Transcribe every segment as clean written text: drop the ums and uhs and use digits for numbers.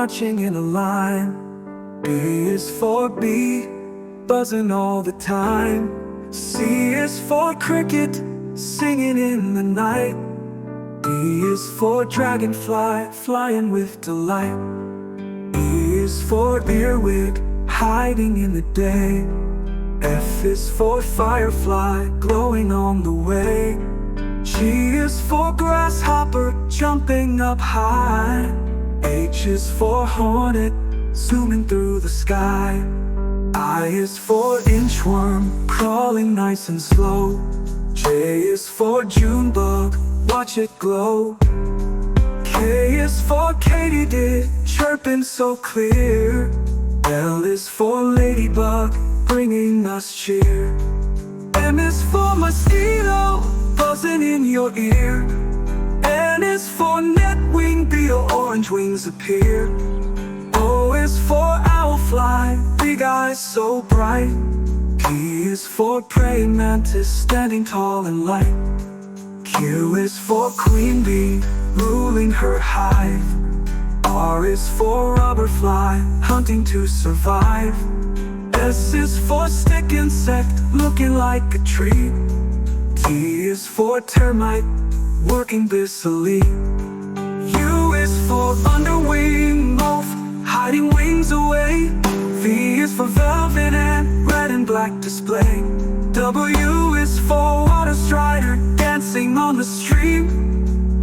marching in a line. B is for bee, buzzing all the time. C is for cricket, singing in the night. D is for dragonfly, flying with delight. E is for earwig, hiding in the day. F is for firefly, glowing on the way. G is for grasshopper, jumping up high. H is for hornet, zooming through the sky. I is for inchworm, crawling nice and slow. J is for June bug, watch it glow. K is for katydid, chirping so clear. L is for ladybug, bringing us cheer. M is for mosquito, buzzing in your ear. N is for netwing beetle, orange wings appear. O is for owlfly, big eyes so bright. P is for praying mantis, standing tall and light. Q is for queen bee, ruling her hive. R is for rubberfly, hunting to survive. S is for stick insect, looking like a tree. T is for termite, working busily. U is for underwing moth, hiding wings away. V is for velvet ant, red and black display. W is for water strider, dancing on the stream.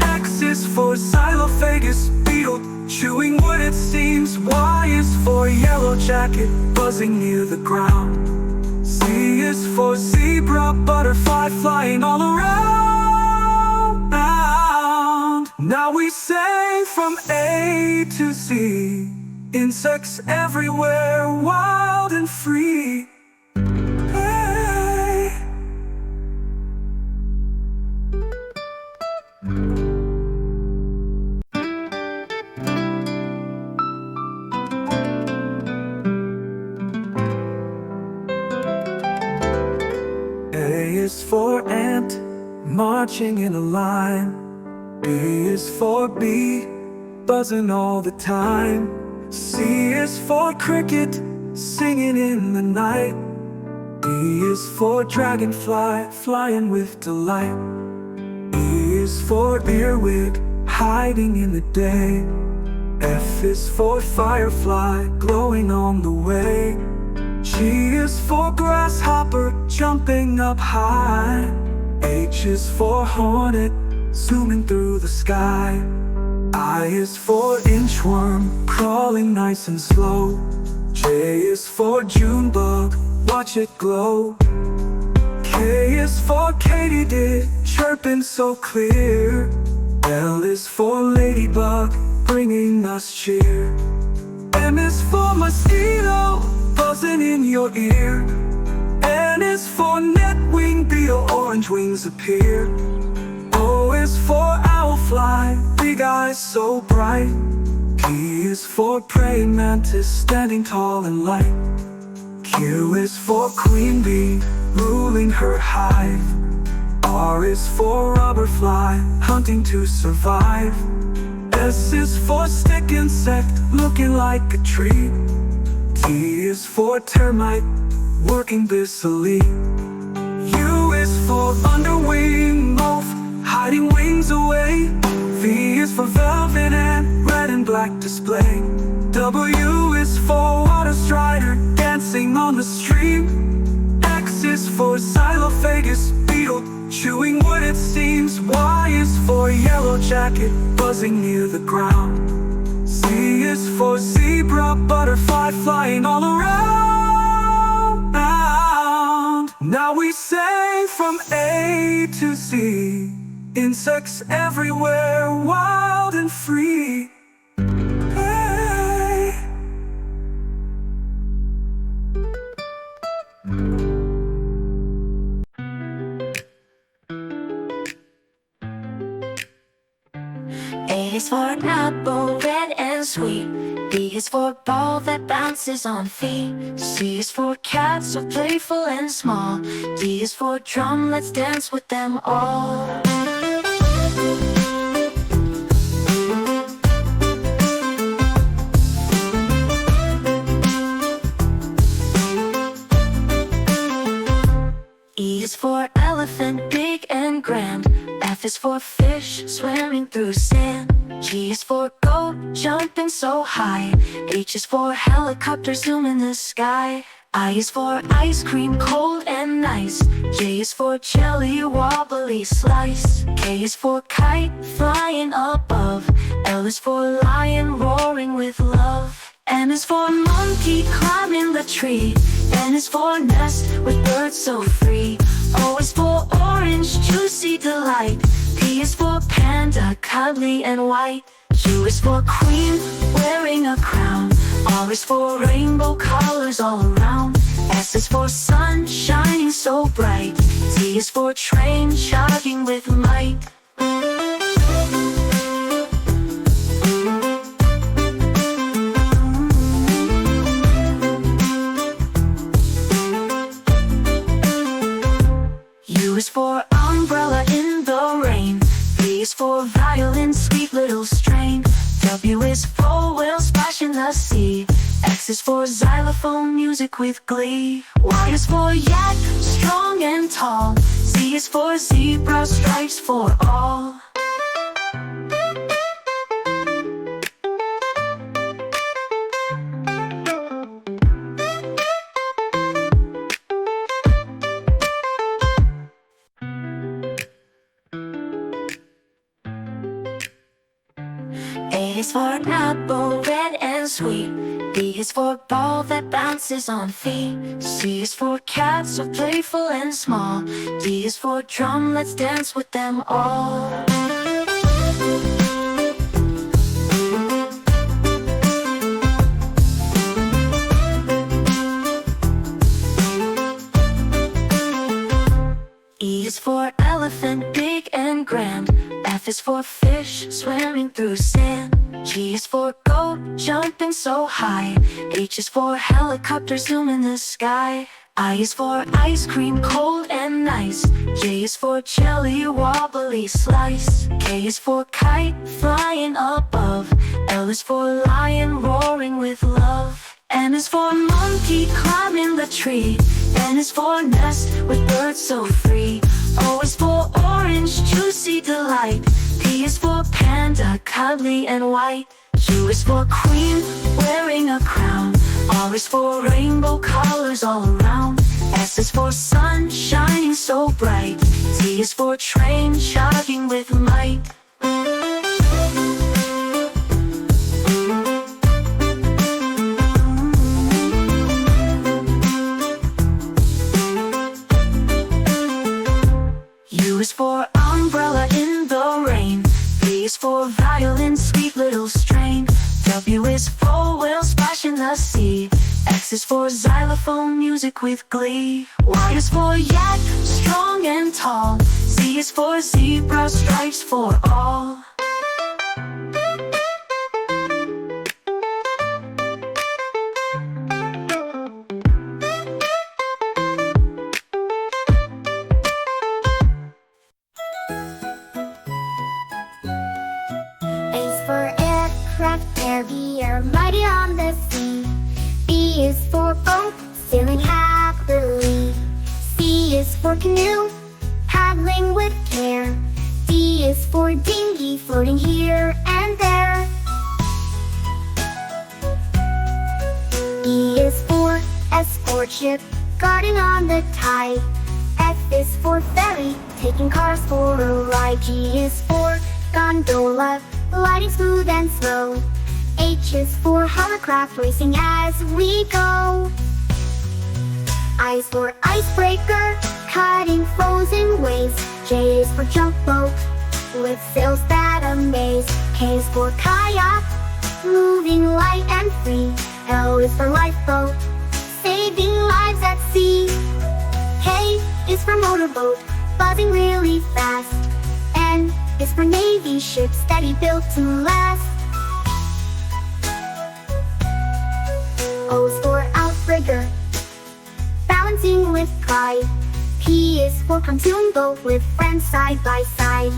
X is for xylophagus beetle, chewing wood it seems. Y is for yellow jacket, buzzing near the ground. Z is for zebra butterfly, flying all around. Now we say from A to Z, insects everywhere, wild and free. Hey. A is for ant, marching in a line. B is for bee, buzzing all the time. C is for cricket, singing in the night. D is for dragonfly, flying with delight. E is for earwig, hiding in the day. F is for firefly, glowing on the way. G is for grasshopper, jumping up high. H is for hornet, zooming through the sky. I is for inchworm, crawling nice and slow. J is for June bug, watch it glow. K is for katydid, chirping so clear. L is for ladybug, bringing us cheer. M is for mosquito, buzzing in your ear. N is for netwing beetle, orange wings appear. O is for owlfly, big eyes so bright. P is for praying mantis, standing tall and light. Q is for queen bee, ruling her hive. R is for rubberfly, hunting to survive. S is for stick insect, looking like a tree. T is for termite, working busily. U is for underwing moth, hiding wings away. V is for velvet ant, red and black display. W is for water strider, dancing on the stream. X is for xylophagus beetle, chewing wood it seems. Y is for yellow jacket, buzzing near the ground. Z is for zebra butterfly, flying all around. Now we say from A to Z, insects everywhere, wild and free. Hey. A is for apple, red and sweet. B is for ball that bounces on feet. C is for cat, so playful and small. D is for drum, let's dance with them all. for elephant, big and grand. F is for fish, swimming through sand. G is for goat, jumping so high. H is for helicopter, zoom in the sky. I is for ice cream, cold and nice. J is for jelly, wobbly slice. K is for kite, flying above. L is for lion, roaring with love. M is for monkey, climbing the tree. N is for nest, with birds so free. O is for orange, juicy delight. P is for panda, cuddly and white. Q is for queen, wearing a crown. R is for rainbow colors all around. S is for sun, shining so bright. T is for train, chugging with might. U is for umbrella in the rain. V is for violin, sweet little strain. W is for whale, splash in the sea. X is for xylophone, music with glee. Y is for yak, strong and tall. Z is for zebra, stripes for all. A is for apple, red and sweet. B is for ball that bounces on feet. C is for cat, so playful and small. D is for drum, let's dance with them all. E is for elephant, big and grand. F is for fish, swimming through sand. G is for goat, jumping so high. H is for helicopter, zoom in the sky. I is for ice cream, cold and nice. J is for jelly, wobbly slice. K is for kite, flying above. L is for lion, roaring with love. M is for monkey, climbing the tree. N is for nest, with birds so free. O is for orange, juicy delight. P is for panda, cuddly and white. Q is for queen, wearing a crown. R is for rainbow colors all around. S is for sun, shining so bright. T is for train, chugging with might. U is for umbrella in the rain. V is for violin, sweet little strain. W is for whale, splash in the sea. X is for xylophone, music with glee. Y is for yak, strong and tall. Z is for zebra, stripes for all. Carrier, mighty on the sea. B is for boat, sailing happily. C is for canoe, paddling with care. D is for dinghy, floating here and there. E is for escort ship, guarding on the tide. F is for ferry, taking cars for a ride. G is for gondola, gliding smooth and slow. H is for hovercraft, racing as we go. I is for icebreaker, cutting frozen waves. J is for jump boat, with sails that amaze. K is for kayak, moving light and free. L is for lifeboat, saving lives at sea. K is for motorboat, buzzing really fast. N is for navy ship, steady built to last. O is for outrigger, balancing with pride. P is for pontoon boat, with friends side by side.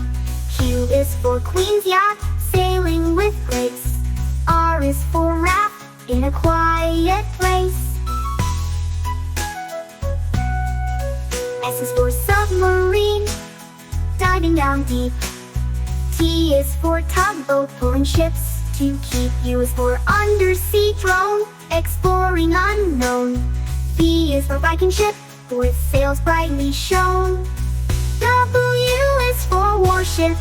Q is for queen's yacht, sailing with grace. R is for raft, in a quiet place. S is for sun, down deep. T is for tugboat pulling ships. To keep. U is for undersea drone exploring unknown. V is for Viking ship with sails brightly shone. W is for warship,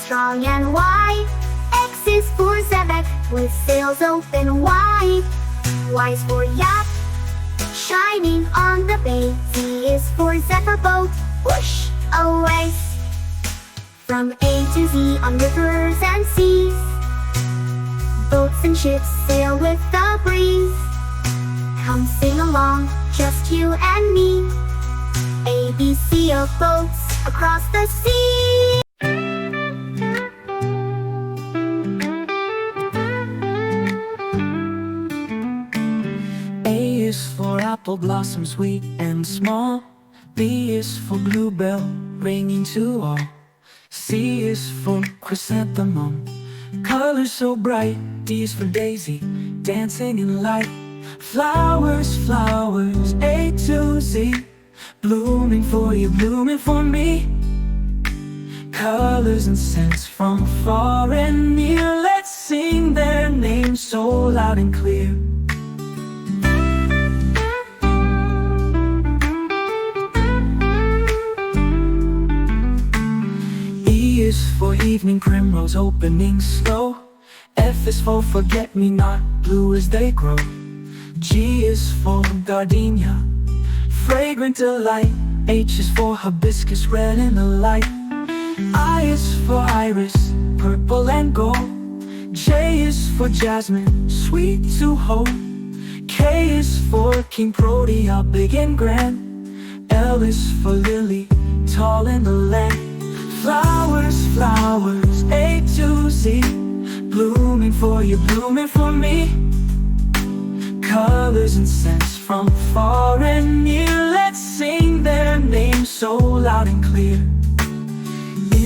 strong and wide. X is for Zebek with sails open wide. Y is for yacht, shining on the bay. Z is for zephyr boat, whoosh away. From A to Z on rivers and seas, boats and ships sail with the breeze. Come sing along, just you and me. ABC of boats across the sea. A is for apple blossom sweet and small. B is for bluebell ringing to all. C is for chrysanthemum, colors so bright. D is for daisy, dancing in light. Flowers, flowers, A to Z, blooming for you, blooming for me. Colors and scents from far and near. Let's sing their names so loud and clear. E is for evening primrose opening slow. F is for forget-me-not, blue as they grow. G is for gardenia, fragrant delight. H is for hibiscus, red in the light. I is for iris, purple and gold. J is for jasmine, sweet to hold. K is for king protea, big and grand. L is for lily, tall in the land. Flowers, flowers, A to Z, blooming for you, blooming for me. Colors and scents from far and near. Let's sing their names so loud and clear.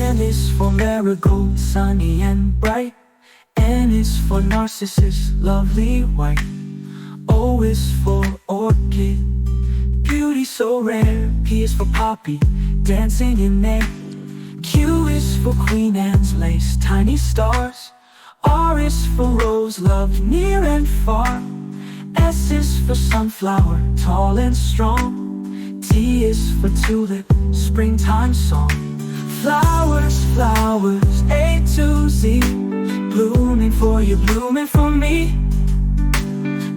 N is for marigold, sunny and bright. N is for narcissus, lovely white. O is for orchid, beauty so rare. P is for poppy, dancing in air. Q is for Queen Anne's lace, tiny stars. R is for rose, love near and far. S is for sunflower, tall and strong. T is for tulip, springtime song. Flowers, flowers, A to Z, blooming for you, blooming for me.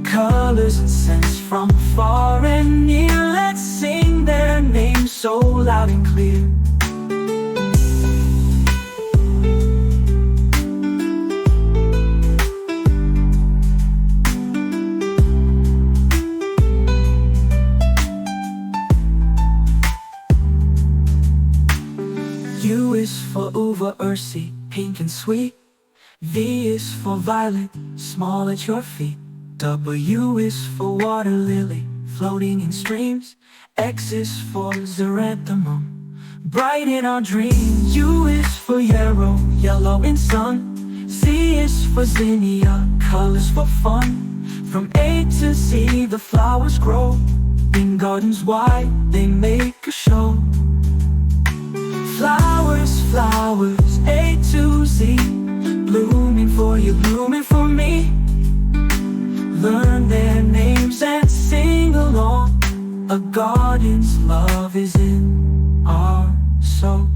Colors and scents from far and near. Let's sing their names so loud and clear. U is for uva ursi, pink and sweet. V is for violet, small at your feet. W is for water lily, floating in streams. X is for xeranthemum, bright in our dreams. U is for yarrow, yellow in sun. Z is for zinnia, colors for fun. From A to Z the flowers grow. In gardens wide they make a show. Flowers, flowers, A to Z, blooming for you, blooming for me. Learn their names and sing along. A garden's love is in our soul.